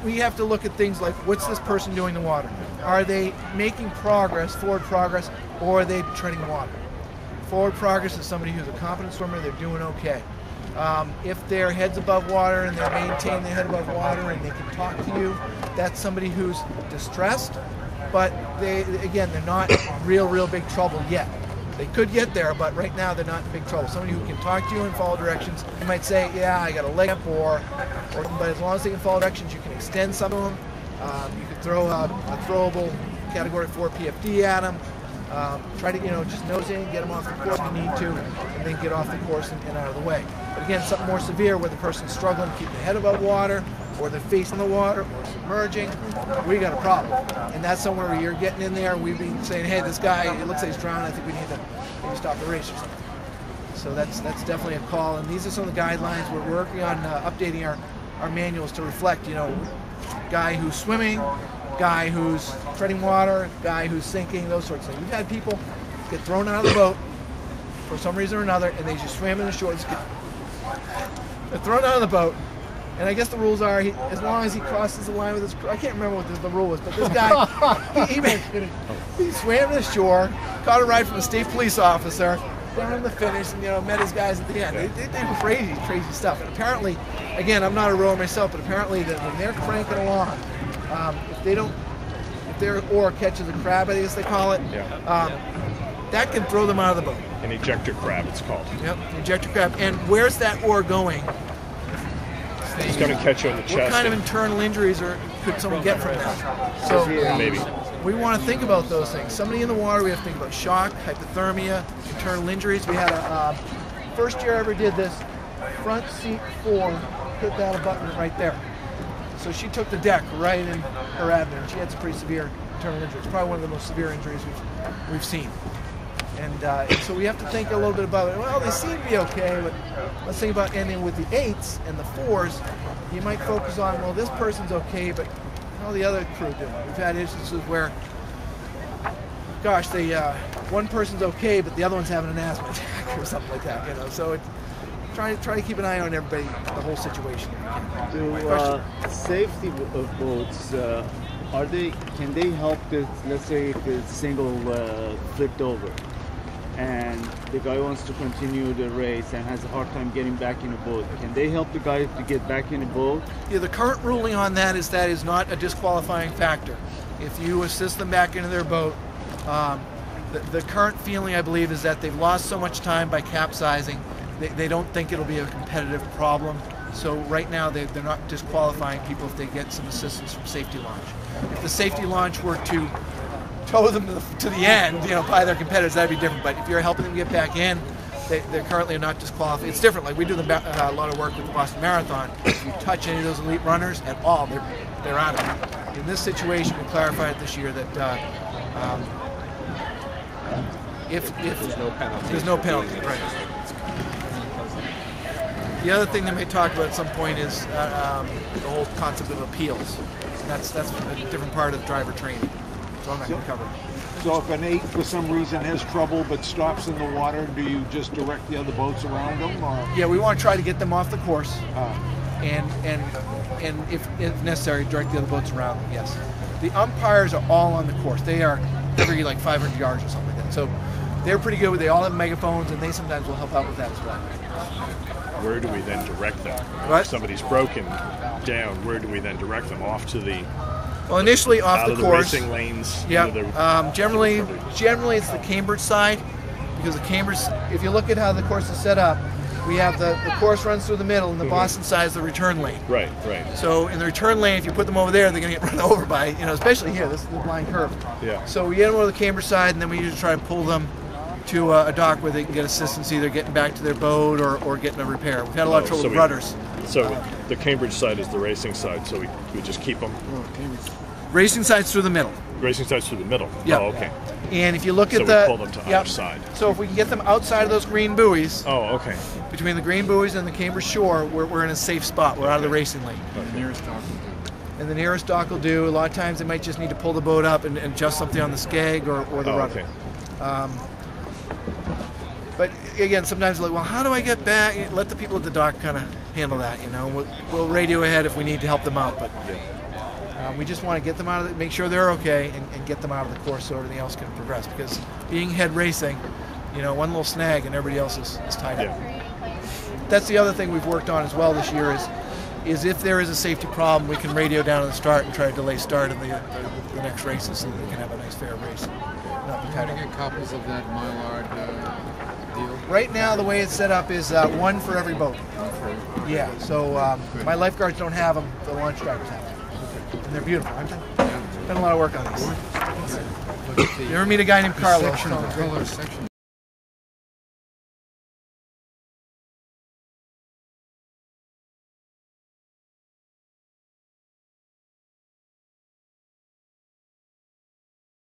we have to look at things like, what's this person doing in the water? Are they making progress, forward progress, or are they treading water? Forward progress is somebody who's a competent swimmer, they're doing okay. If their head's above water and they're maintaining their head above water and they can talk to you, that's somebody who's distressed, but they're not real big trouble yet. They could get there, but right now they're not in big trouble. Somebody who can talk to you and follow directions, you might say, yeah, I got a leg up, but as long as they can follow directions, you can extend some of them. You can throw a throwable Category 4 PFD at them. Try to, just nose in, get them off the course if you need to, and then get off the course and out of the way. But again, something more severe where the person's struggling to keep their head above water, or they're facing the water, or submerging, we got a problem. And that's somewhere where you're getting in there, we've been saying, hey, this guy, it looks like he's drowning, I think we need to maybe stop the race or something. So that's definitely a call, and these are some of the guidelines. We're working on updating our manuals to reflect, guy who's swimming, guy who's treading water, guy who's sinking, those sorts of things. We've had people get thrown out of the boat for some reason or another, and they just swam in the shore. They're thrown out of the boat, and I guess the rules are, as long as he crosses the line with his crew, I can't remember what the rule was, but this guy, he swam to the shore, caught a ride from a state police officer, down in the finish, and met his guys at the end. They did crazy stuff. And apparently, again, I'm not a rower myself, but apparently that when they're cranking along, if their oar catches a crab, I guess they call it, that can throw them out of the boat. An ejector crab, it's called. Yep, ejector crab. And where's that oar going? It's going to catch you in the chest. What kind of internal injuries could someone get from that? So maybe. We want to think about those things. Somebody in the water, we have to think about shock, hypothermia, internal injuries. We had a first year I ever did this, front seat 4 hit that button right there. So she took the deck right in her abdomen. She had some pretty severe internal injuries. Probably one of the most severe injuries we've seen. And so we have to think a little bit about it. Well, they seem to be okay, but let's think about ending with the 8s and the 4s. You might focus on, well, this person's okay, but how the other crew doing? We've had instances where, gosh, one person's okay, but the other one's having an asthma attack or something like that. So try to keep an eye on everybody, the whole situation. Safety boats, can they help this? Let's say if it's single flipped over, and the guy wants to continue the race and has a hard time getting back in a boat. Can they help the guy to get back in a boat? Yeah, the current ruling on that is not a disqualifying factor. If you assist them back into their boat, the current feeling, I believe, is that they've lost so much time by capsizing, they don't think it'll be a competitive problem. So right now they're not disqualifying people if they get some assistance from safety launch. If the safety launch were to tow them to the end, by their competitors, that'd be different. But if you're helping them get back in, they're currently not disqualified. It's different. Like we do a lot of work with the Boston Marathon. If you touch any of those elite runners at all, they're out of it. In this situation, we clarified this year that if there's no penalty, right. The other thing they may talk about at some point is the whole concept of appeals. And that's a different part of driver training. So I'm not going to cover it. So if an 8 for some reason has trouble but stops in the water, do you just direct the other boats around them? Or? Yeah, we want to try to get them off the course, and if necessary, direct the other boats around them. Yes, the umpires are all on the course. They are every like 500 yards or something like that. So they're pretty good. They all have megaphones, and they sometimes will help out with that as well. Where do we then direct them? What? If somebody's broken down, where do we then direct them? Off to the Well, initially off the course. Racing lanes. Yeah. Generally it's the Cambridge side, because the Cambridge. If you look at how the course is set up, we have the course runs through the middle, and the Boston side is the return lane. Right. So in the return lane, if you put them over there, they're going to get run over by, especially here. This is the blind curve. Yeah. So we get them over the Cambridge side, and then we usually try to pull them to a dock where they can get assistance, either getting back to their boat or getting a repair. We've had a lot of trouble with rudders. So the Cambridge side is the racing side, so we just keep them. Racing side's through the middle. Racing side's through the middle. Yeah. Oh, okay. And if you look at we pull them to either side. So if we can get them outside of those green buoys. Oh, okay. Between the green buoys and the Cambridge shore, we're in a safe spot. We're out of the racing lane. The nearest dock. And the nearest dock will do. A lot of times they might just need to pull the boat up and adjust something on the skeg or the rudder. Okay. But again, sometimes like, well, how do I get back? Let the people at the dock kind of handle that. You know, we'll radio ahead if we need to help them out, but we just want to get them out of it, make sure they're okay, and get them out of the course so everything else can progress. Because being head racing, you know, one little snag and everybody else is tied up. That's the other thing we've worked on as well this year is if there is a safety problem, we can radio down to the start and try to delay start of the next races so that we can have a nice fair race. Trying to get copies of that Mylar deal? Right now, the way it's set up is one for every boat. Yeah, so my lifeguards don't have them, the launch drivers have them. And they're beautiful, aren't they? Yeah. Done a lot of work on these. You ever meet a guy named Carlos? The color section.